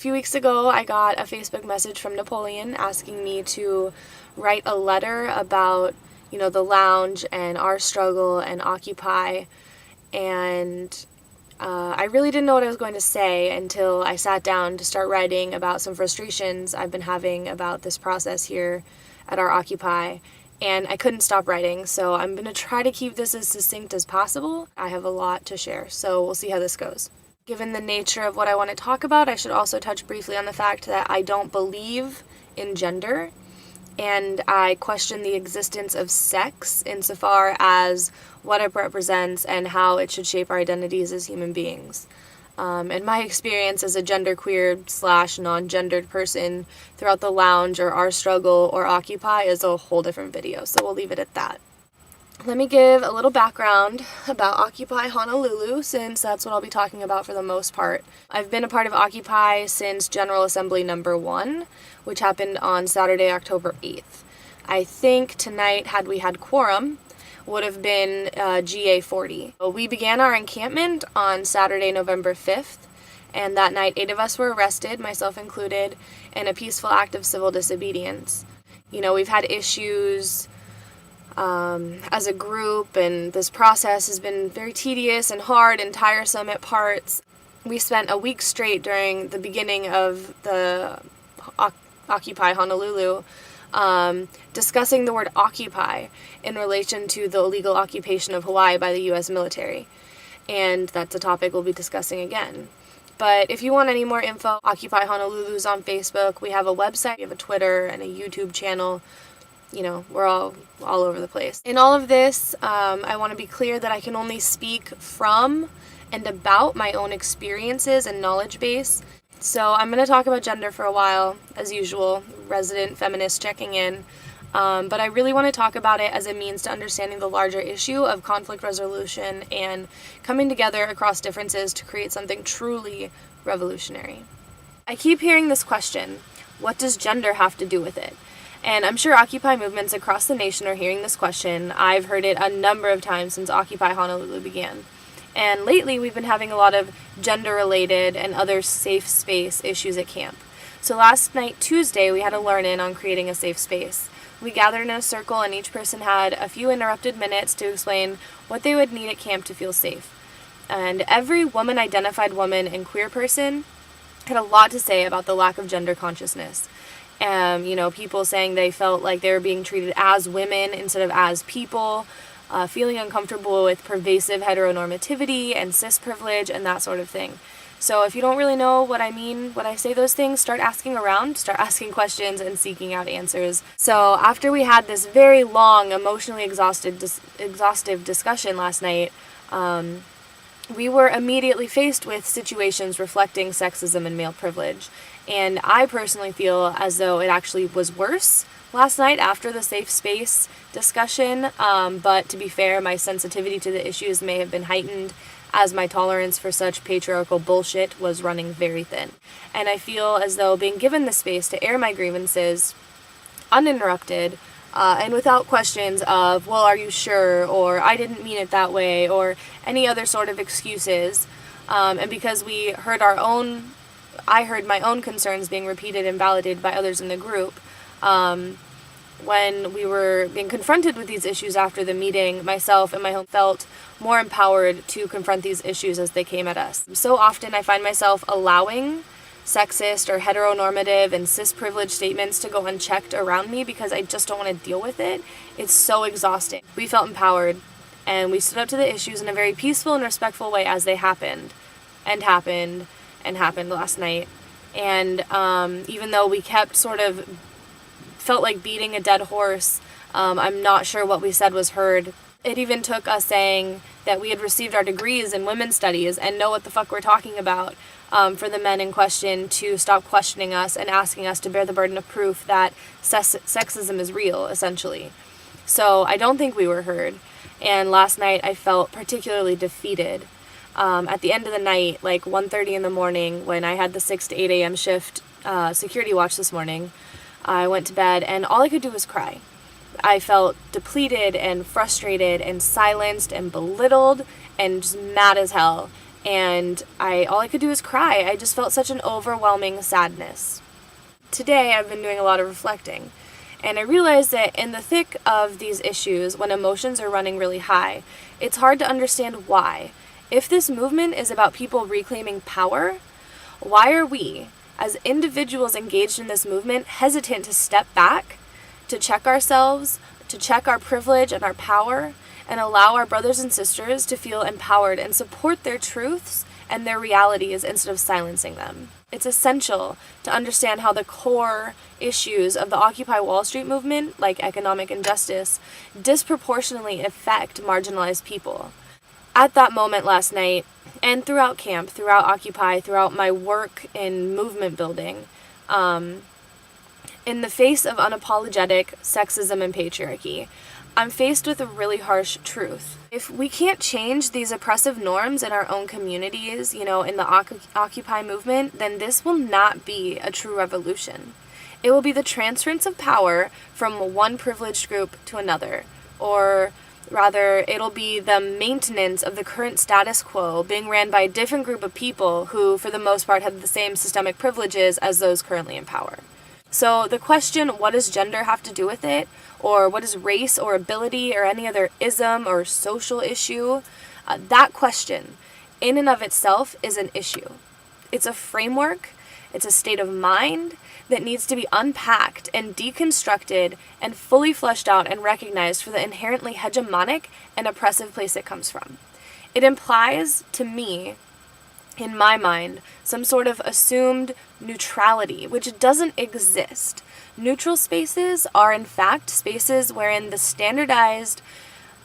few weeks ago, I got a Facebook message from Napoleon asking me to write a letter about, the lounge and our struggle and Occupy. And I really didn't know what I was going to say until I sat down to start writing about some frustrations I've been having about this process here at our Occupy. And I couldn't stop writing, so I'm going to try to keep this as succinct as possible. I have a lot to share, so we'll see how this goes. Given the nature of what I want to talk about, I should also touch briefly on the fact that I don't believe in gender, and I question the existence of sex insofar as what it represents and how it should shape our identities as human beings. And my experience as a genderqueer / non-gendered person throughout the lounge or our struggle or Occupy is a whole different video, so we'll leave it at that. Let me give a little background about Occupy Honolulu, since that's what I'll be talking about for the most part. I've been a part of Occupy since General Assembly number 1, which happened on Saturday, October 8th. I think tonight, had we had quorum, would have been GA 40. We began our encampment on Saturday, November 5th, and that night 8 of us were arrested, myself included, in a peaceful act of civil disobedience. We've had issues as a group, and this process has been very tedious and hard and tiresome at parts. We spent a week straight during the beginning of the Occupy Honolulu discussing the word occupy in relation to the illegal occupation of Hawaii by the U.S. military. And that's a topic we'll be discussing again. But if you want any more info, Occupy Honolulu's on Facebook. We have a website, we have a Twitter, and a YouTube channel. We're all over the place. In all of this, I want to be clear that I can only speak from and about my own experiences and knowledge base. So I'm going to talk about gender for a while, as usual, resident feminist checking in. But I really want to talk about it as a means to understanding the larger issue of conflict resolution and coming together across differences to create something truly revolutionary. I keep hearing this question, what does gender have to do with it? And I'm sure Occupy movements across the nation are hearing this question. I've heard it a number of times since Occupy Honolulu began. And lately we've been having a lot of gender-related and other safe space issues at camp. So last night, Tuesday, we had a learn-in on creating a safe space. We gathered in a circle and each person had a few interrupted minutes to explain what they would need at camp to feel safe. And every woman-identified woman and queer person had a lot to say about the lack of gender consciousness. People saying they felt like they were being treated as women instead of as people, feeling uncomfortable with pervasive heteronormativity and cis privilege and that sort of thing. So if you don't really know what I mean when I say those things, start asking around, start asking questions and seeking out answers. So after we had this very long, emotionally exhaustive discussion last night, we were immediately faced with situations reflecting sexism and male privilege. And I personally feel as though it actually was worse last night after the safe space discussion, but to be fair, my sensitivity to the issues may have been heightened as my tolerance for such patriarchal bullshit was running very thin. And I feel as though being given the space to air my grievances uninterrupted, and without questions of, well, are you sure, or I didn't mean it that way, or any other sort of excuses, and because I heard my own concerns being repeated and validated by others in the group. When we were being confronted with these issues after the meeting, myself and my home felt more empowered to confront these issues as they came at us. So often I find myself allowing sexist or heteronormative and cis privilege statements to go unchecked around me because I just don't want to deal with it. It's so exhausting. We felt empowered, and we stood up to the issues in a very peaceful and respectful way as they happened last night. And even though we kept felt like beating a dead horse, I'm not sure what we said was heard. It even took us saying that we had received our degrees in women's studies and know what the fuck we're talking about, for the men in question to stop questioning us and asking us to bear the burden of proof that sexism is real, essentially. So I don't think we were heard. And last night I felt particularly defeated. At the end of the night, like 1:30 in the morning, when I had the 6 to 8 a.m. shift security watch this morning, I went to bed and all I could do was cry. I felt depleted and frustrated and silenced and belittled and just mad as hell. and all I could do was cry. I just felt such an overwhelming sadness. Today, I've been doing a lot of reflecting, and I realized that in the thick of these issues, when emotions are running really high, it's hard to understand why. If this movement is about people reclaiming power, why are we, as individuals engaged in this movement, hesitant to step back, to check ourselves, to check our privilege and our power, and allow our brothers and sisters to feel empowered and support their truths and their realities instead of silencing them? It's essential to understand how the core issues of the Occupy Wall Street movement, like economic injustice, disproportionately affect marginalized people. At that moment last night, and throughout camp, throughout Occupy, throughout my work in movement building, in the face of unapologetic sexism and patriarchy, I'm faced with a really harsh truth. If we can't change these oppressive norms in our own communities, in the Occupy movement, then this will not be a true revolution. It will be the transference of power from one privileged group to another, or rather, it'll be the maintenance of the current status quo being ran by a different group of people who, for the most part, have the same systemic privileges as those currently in power. So the question, what does gender have to do with it? Or what is race or ability or any other ism or social issue? That question, in and of itself, is an issue. It's a framework, it's a state of mind that needs to be unpacked and deconstructed and fully fleshed out and recognized for the inherently hegemonic and oppressive place it comes from. It implies, to me, in my mind, some sort of assumed neutrality, which doesn't exist. Neutral spaces are, in fact, spaces wherein the standardized,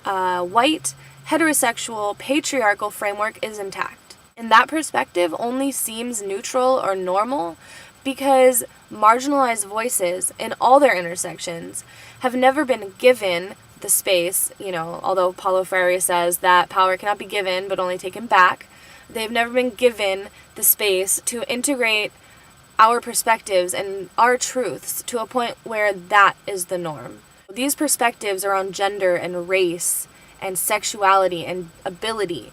white, heterosexual, patriarchal framework is intact. And that perspective only seems neutral or normal because marginalized voices in all their intersections have never been given the space, although Paulo Freire says that power cannot be given but only taken back. They've never been given the space to integrate our perspectives and our truths to a point where that is the norm. These perspectives around gender and race and sexuality and ability,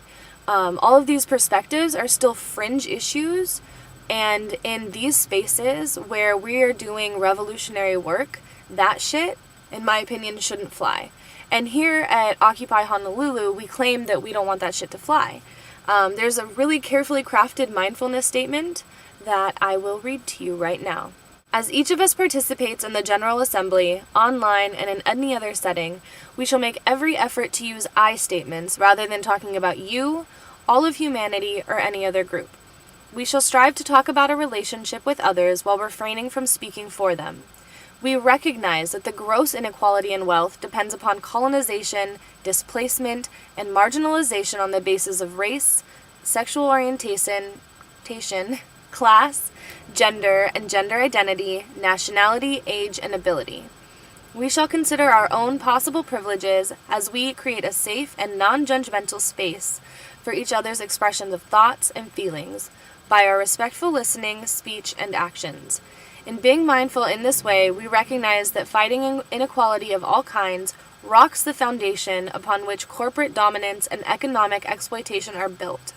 all of these perspectives are still fringe issues, and in these spaces where we are doing revolutionary work, that shit, in my opinion, shouldn't fly. And here at Occupy Honolulu, we claim that we don't want that shit to fly. There's a really carefully crafted mindfulness statement that I will read to you right now. As each of us participates in the General Assembly, online and in any other setting, we shall make every effort to use I statements rather than talking about you, all of humanity, or any other group. We shall strive to talk about a relationship with others while refraining from speaking for them. We recognize that the gross inequality in wealth depends upon colonization, displacement, and marginalization on the basis of race, sexual orientation, class, gender, and gender identity, nationality, age, and ability. We shall consider our own possible privileges as we create a safe and non-judgmental space for each other's expressions of thoughts and feelings by our respectful listening, speech, and actions. In being mindful in this way, we recognize that fighting inequality of all kinds rocks the foundation upon which corporate dominance and economic exploitation are built.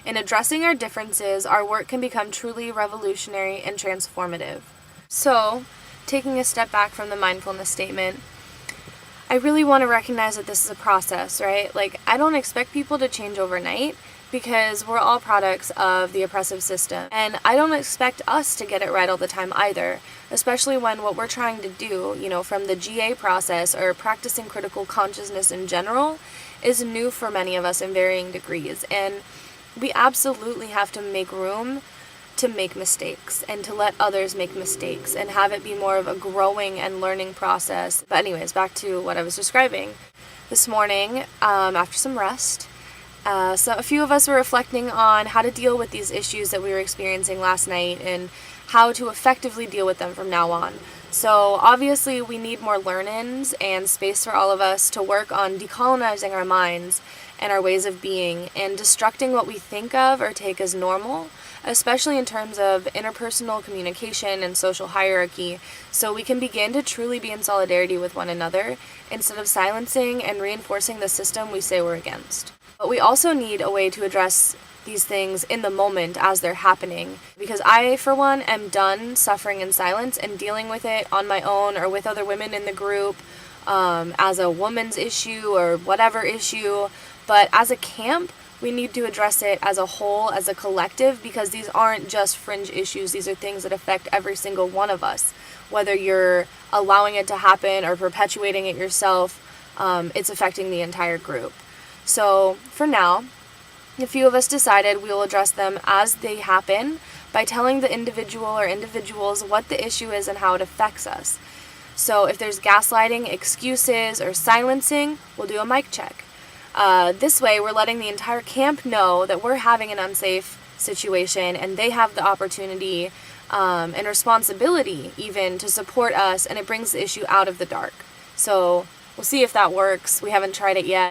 In addressing our differences, our work can become truly revolutionary and transformative. So, taking a step back from the mindfulness statement, I really want to recognize that this is a process, right? I don't expect people to change overnight because we're all products of the oppressive system. And I don't expect us to get it right all the time either, especially when what we're trying to do, from the GA process or practicing critical consciousness in general, is new for many of us in varying degrees. And we absolutely have to make room to make mistakes and to let others make mistakes and have it be more of a growing and learning process. But anyways, back to what I was describing. This morning, after some rest, so a few of us were reflecting on how to deal with these issues that we were experiencing last night and how to effectively deal with them from now on. So obviously we need more learn-ins and space for all of us to work on decolonizing our minds and our ways of being and destructing what we think of or take as normal, especially in terms of interpersonal communication and social hierarchy, so we can begin to truly be in solidarity with one another instead of silencing and reinforcing the system we say we're against. But we also need a way to address these things in the moment as they're happening. Because I, for one, am done suffering in silence and dealing with it on my own or with other women in the group as a woman's issue or whatever issue. But as a camp, we need to address it as a whole, as a collective, because these aren't just fringe issues. These are things that affect every single one of us. Whether you're allowing it to happen or perpetuating it yourself, it's affecting the entire group. So for now, a few of us decided we will address them as they happen by telling the individual or individuals what the issue is and how it affects us. So if there's gaslighting, excuses, or silencing, we'll do a mic check. This way, we're letting the entire camp know that we're having an unsafe situation, and they have the opportunity and responsibility even to support us, and it brings the issue out of the dark. So we'll see if that works. We haven't tried it yet.